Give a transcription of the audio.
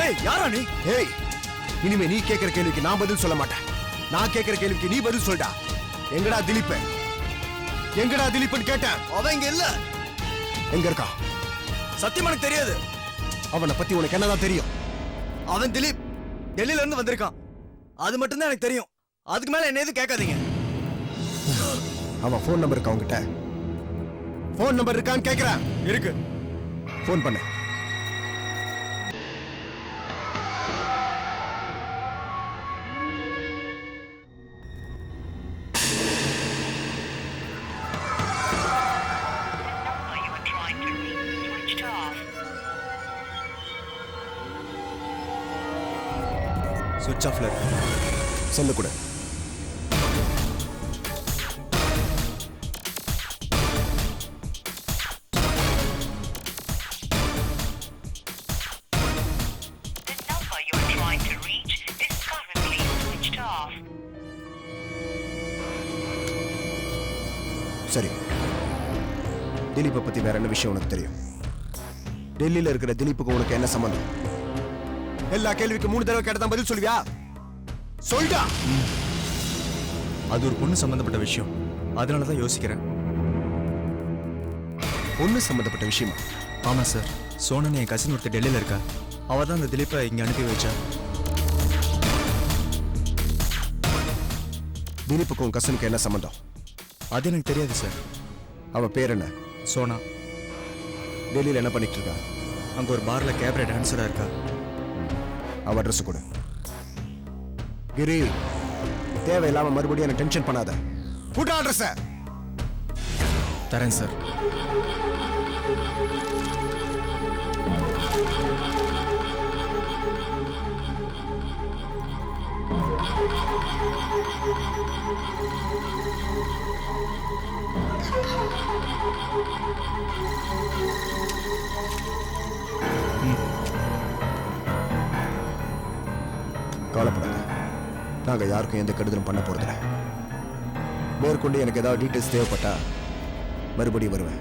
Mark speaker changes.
Speaker 1: ஏய் யாரா நீ?
Speaker 2: ஏய் இனிமே நீ கேட்கிற கேள்விக்கு நான் பதில் சொல்ல மாட்டேன். நான் கேட்கிற கேள்விக்கு நீ பதில் சொல்டா. எங்கடா திலீப்? எங்கடா திலீப்னு கேட்டேன்.
Speaker 1: அவன் இங்க இல்ல.
Speaker 2: எங்க இருக்கா?
Speaker 1: சத்தியமா எனக்கு தெரியாது.
Speaker 2: அவனை பத்தி உனக்கு என்னதான் தெரியும்?
Speaker 1: அவன் திலீப் டெல்லியில இருந்து வந்திருக்கான். அது மட்டும் தான் எனக்கு தெரியும். அதுக்கு மேல என்ன எதுவும் கேட்காதீங்க.
Speaker 2: அவன் ஃபோன் நம்பர் இருக்கா உன்கிட்ட? ஃபோன் நம்பர் இருக்கான்னு கேக்குறேன்.
Speaker 1: இருக்கு.
Speaker 2: ஃபோன் பண்ணு.
Speaker 1: சுவிட்ச் ஆஃப்ல இருக்கு.
Speaker 2: செல்லு கூட. சரி, திலீப்பை பத்தி வேற என்ன விஷயம் உனக்கு தெரியும்? டெல்லியில இருக்கிற திலீப்புக்கு உனக்கு என்ன சம்பந்தம்? எல்லா கேள்விக்கு 3 தடவை கேட்டதான் பதில் சொல்லுவியா? சொல்டா.
Speaker 1: அது ஒரு பொண்ணு சம்பந்தப்பட்ட விஷயம். அதனாலதான் யோசிக்கிறேன்.
Speaker 2: பொண்ணு சம்பந்தப்பட்ட விஷயமா?
Speaker 1: ஆமா சார். சோனன் என் கசின் ஒருத்தர் டெல்லியில இருக்கா. அவ தான் அந்த திலீப்பை இங்க அனுப்பி வச்சா.
Speaker 2: திலீப்புக்கும் உன் கசனுக்கு என்ன சம்பந்தம்?
Speaker 1: அது எனக்கு தெரியாது சார்.
Speaker 2: அவ பேர் என்ன?
Speaker 1: சோனா.
Speaker 2: டெல்லியில என்ன பண்ணிட்டு இருக்கா?
Speaker 1: அங்க ஒரு பார்ல கேபரே டான்ஸரா இருக்கா.
Speaker 2: அவ அட்ரஸ் கொடு. கிரி, தேவையில்லாம மறுபடியும் என்ன டென்ஷன் பண்ணாத. Put address.
Speaker 1: தரேன் சார்.
Speaker 2: கவலைப்படாத, நாங்க யாருக்கும் எந்த கெடுதலும் பண்ண போறதில்ல. மேற்கொண்டு எனக்கு ஏதாவது டீட்டெயில்ஸ் தேவைப்பட்டா மறுபடியும் வருவேன்.